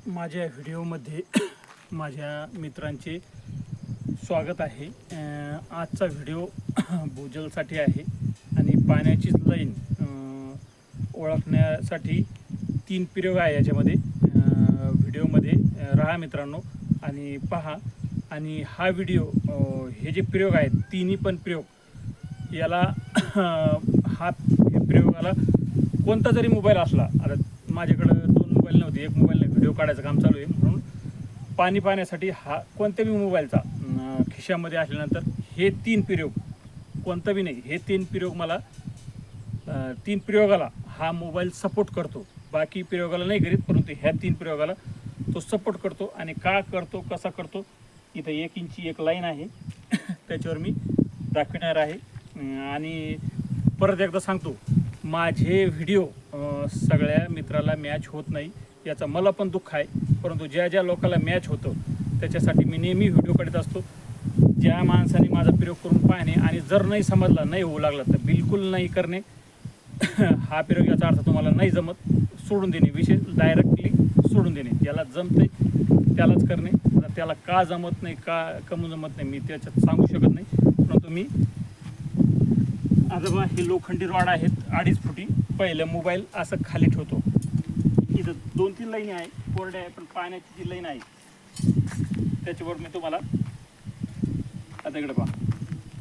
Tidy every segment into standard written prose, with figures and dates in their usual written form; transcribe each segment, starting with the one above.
माझ्या व्हिडिओमध्ये माझ्या मित्रांचे स्वागत आहे। आजचा व्हिडिओ भूजलसाठी आहे आणि पाण्याची लाईन ओळखण्यासाठी 3 प्रयोग आहे याच्यामध्ये। व्हिडिओमध्ये राहा मित्रांनो आणि पहा। आणि हा व्हिडिओ हे जे प्रयोग आहेत तिन्ही पण प्रयोग याला हे प्रयोगाला कोणता जरी मोबाईल असला, आता माझ्याकडे 2 मोबाईल नव्हते, एक मोबाईलने व्हिडिओ काढायचं काम चालू आहे, म्हणून पाणी पाण्यासाठी हा कोणत्याही मोबाईलचा खिशामध्ये असल्यानंतर हे 3 प्रयोग कोणता बी नाही, हे 3 प्रयोग मला 3 प्रयोगाला हा मोबाईल सपोर्ट करतो। बाकी प्रयोगाला नाही करीत, परंतु ह्या 3 प्रयोगाला तो सपोर्ट करतो। आणि का करतो, कसा करतो, इथं 1 इंची एक लाईन आहे त्याच्यावर मी दाखवणार आहे। आणि परत एकदा सांगतो, माझे व्हिडिओ सगळ्या मित्राला मॅच होत नाही याचा मला पण दुःख आहे, परंतु ज्या ज्या लोकांना मॅच होतं त्याच्यासाठी मी नेहमी व्हिडिओ काढत असतो। ज्या माणसाने माझा प्रयोग करून पाहणे आणि जर नाही समजला, नाही होऊ लागला तर बिलकुल नाही करणे। हा प्रयोग याचा अर्थ तुम्हाला नाही जमत सोडून देणे, विषय डायरेक्टली सोडून देणे। ज्याला जमते त्यालाच करणे, त्याला का जमत नाही, का कमी जमत नाही मी त्याच्यात सांगू शकत नाही। परंतु मी आता बघा, हे लोखंडी रॉड आहेत 2.5 फुटी। पहिलं मोबाईल असं खाली ठेवतो, इथं 2-3 लाईनी आहे, कोरड्या आहे, पण पाण्याची जी लाईन आहे त्याच्यावर मी तुम्हाला आता इकडे पहा,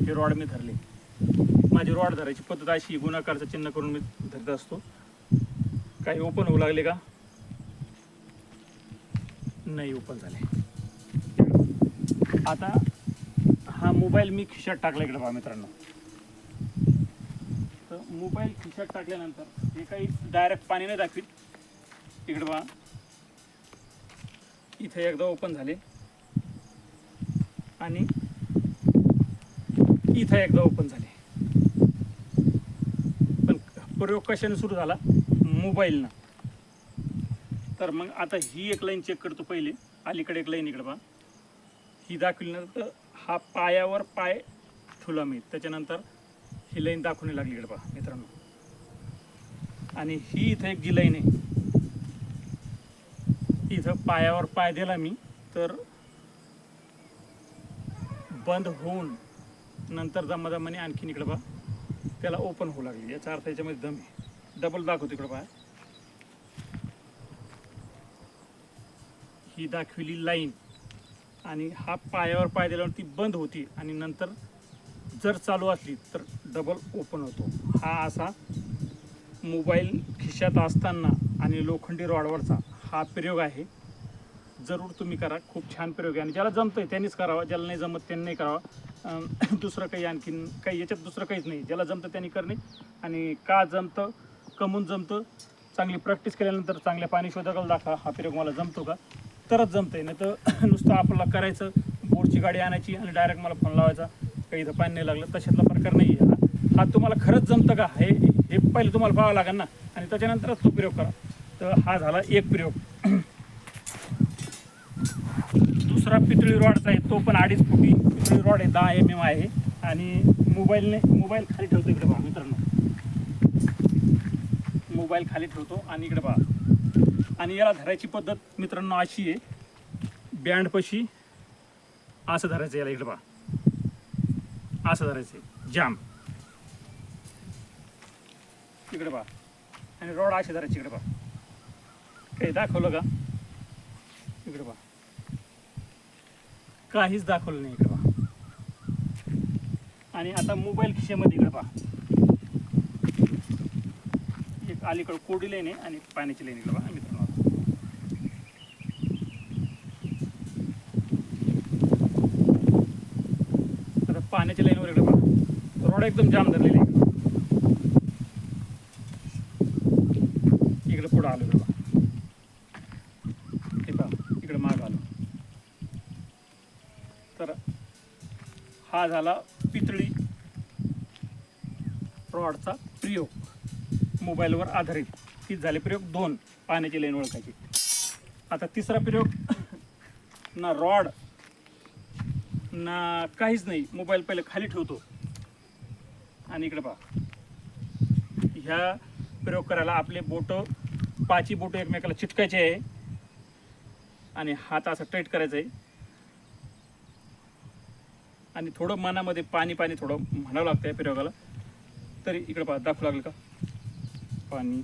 हे रॉड मी धरले। माझी रॉड धरायची पद्धत अशी, गुणाकारचं चिन्ह करून मी धरत असतो। काही ओपन होऊ लागले का? नाही ओपन झाले। आता हा मोबाईल मी खिशात टाकला, इकडे पहा मित्रांनो। तर मोबाईल खिशात टाकल्यानंतर हे काही डायरेक्ट पाणी नाही दाखवीत, इकडे पहा, इथे एकदा ओपन झाले आणि इथं एकदा ओपन झाले। पण प्रयोग कशाने सुरू झाला? मोबाईलनं। तर मग आता ही एक लाईन चेक करतो पहिले, अलीकडे एक लाईन इकडे पहा, ही दाखवल्यानंतर हा पायावर पाय ठेवला मी, त्याच्यानंतर ही लाईन दाखवणे लागली इकडे पहा मित्रांनो। आणि ही इथं एक जी लाईन आहे, इथं पायावर पाय दिला मी तर बंद होऊन नंतर दमादमाने आणखीन इकडे पहा त्याला ओपन होऊ लागली। याचा अर्थ याच्यामध्ये दम आहे। डबल दाखवतो इकडे पहा, ही दाखविली लाईन आणि हा पायावर पाय दिल्यावर ती बंद होती आणि नंतर जर चालू असली तर डबल ओपन होतो। हा असा मोबाईल खिशात असताना आणि लोखंडी रॉडवरचा हा प्रयोग आहे। जरूर तुम्ही करा, खूप छान प्रयोग आहे। आणि ज्याला जमतंय त्यांनीच करावा, ज्याला नाही जमत त्यांनी नाही करावा। दुसरं काही आणखीन काही याच्यात दुसरं काहीच नाही, ज्याला जमतं त्यांनी करणे। आणि का जमतं, कमून जमतं, चांगली प्रॅक्टिस केल्यानंतर चांगल्या पाणी शोधकाला दाखवा हा प्रयोग मला जमतो का, तरच जमतंय। नाही तर नुसतं आपल्याला करायचं, बोटची गाडी आणायची आणि डायरेक्ट मला फोन लावायचा काही इथं पाणी नाही लागलं, तशातला प्रकार नाही आहे हा। तुम्हाला खरंच जमतं का हे पहिले तुम्हाला पाहावं लागेल ना, आणि त्याच्यानंतरच तो प्रयोग करा। तर हा झाला एक प्रयोग। दुसरा पितळी रॉडचा आहे, तो पण 2.5 फुटी पितळी रॉड आहे, 10 mm आहे। आणि मोबाईल खाली ठेवतो, इकडे पहा मित्रांनो, मोबाईल खाली ठेवतो आणि इकडे पहा। आणि याला धरायची पद्धत मित्रांनो अशी आहे, बँडपाशी असं धरायचं याला, इकडे पहा असं धरायचं जाम, इकडे पहा। आणि रॉड अशी धरायची, इकडे पहा, काही दाखवलं का? इकडे पहा काहीच दाखवलं नाही, इकडे पहा। आणि आता मोबाईल खिशामध्ये इकडे पहा, एक अलीकडे कोरडी लाईन आहे आणि पाण्याची लाईन इकडे पहा मित्रांनो। आता पाण्याच्या लाईनवर इकडे पहा रॉड एकदम जाम धरलेली आहे, इकडे पुढं आलो, इकडे पहा, हे पहा इकडे माग आलो। तर हा झाला पितळी रॉडचा प्रयोग मोबाईलवर आधारित। तीच झाले प्रयोग 2, पाण्याची लाईन ओळखायची। आता तिसरा प्रयोग ना रॉड ना काहीच नाही, मोबाईल पहिले खाली ठेवतो आणि इकडे पहा, ह्या प्रयोग करायला आपले बोटं 5ही बोटं एकमेकाला चिटकायचे आहे आणि हात असा टाईट करायचा आहे आणि थोडं मनामध्ये पाणी पाणी थोडं म्हणावं लागतं या प्रयोगाला. तरी इकडे पहा दाखवू लागलं का पाणी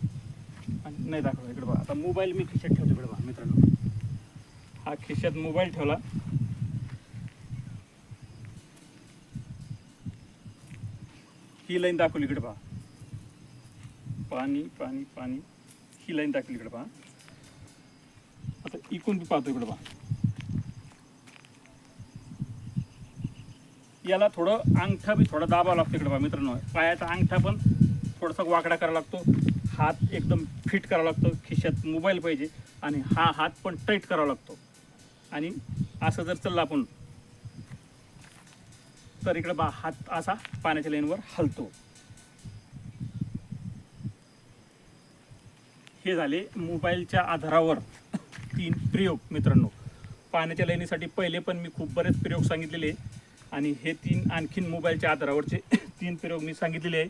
आणि नाही दाखवलं. इकडे पहा आता मोबाईल मी खिशात ठेवतो. इकडे पहा मित्रांनो, हा खिशात मोबाईल ठेवला, ही लाईन दाखवली. इकडे पहा पाणी पाणी पाणी, ही लाईन दाखवली. इकडे पहा आता इकून बी पाहतो. इकडे पहा याला थोडं अंगठा बी थोडा दाबावा लागतो. इकडे पहा मित्रांनो, पायाचा अंगठा पण थोडासा वाकडा करावा लागतो, हात एकदम फिट करावा लागतो, खिशात मोबाईल पाहिजे आणि हा हात पण टाईट करावा लागतो. आणि असं जर चाललं आपण तर इकडे बा हात असा पाण्याच्या लाईनवर हलतो. हे झाले मोबाईलच्या आधारावर 3 प्रयोग मित्रांनो. पाण्याच्या लाईनीसाठी पहिले पण मी खूप बरेच प्रयोग सांगितलेले आणि हे 3 आणखीन मोबाईलच्या आधारावरचे 3 प्रयोग मी सांगितलेले आहे.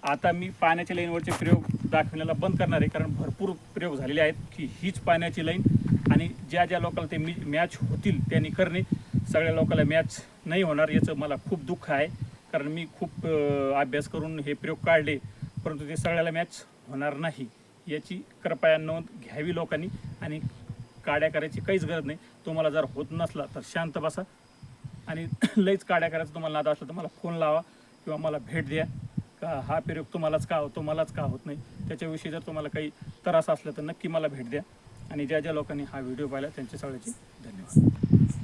आता मी पाण्याच्या लाईनवरचे प्रयोग दाखवण्याला बंद करणार आहे, कारण भरपूर प्रयोग झालेले आहेत की हीच पाण्याची लाईन आणि ज्या ज्या लोकांना ते मॅच होतील त्यांनी करणे, सगळ्या लोकांना मॅच नाही होणार याचं मला खूप दुःख आहे. कारण मी खूप अभ्यास करून हे प्रयोग काढले, परंतु ते सगळ्याला मॅच होणार नाही याची कृपया नोंद घ्यावी लोकांनी. आणि काड्या करायची काहीच गरज नाही. तुम्हाला जर होत नसला तर शांत बसा आणि लईच काड्या करायचं तुम्हाला नाद असला तर मला फोन लावा किंवा मला भेट द्या का हा प्रयोग तुम्हालाच का होतो, मलाच का होत नाही. त्याच्याविषयी जर तुम्हाला काही त्रास असला तर नक्की मला भेट द्या. आणि ज्या ज्या लोकांनी हा व्हिडिओ पाहिला त्यांच्या सगळ्याचे धन्यवाद.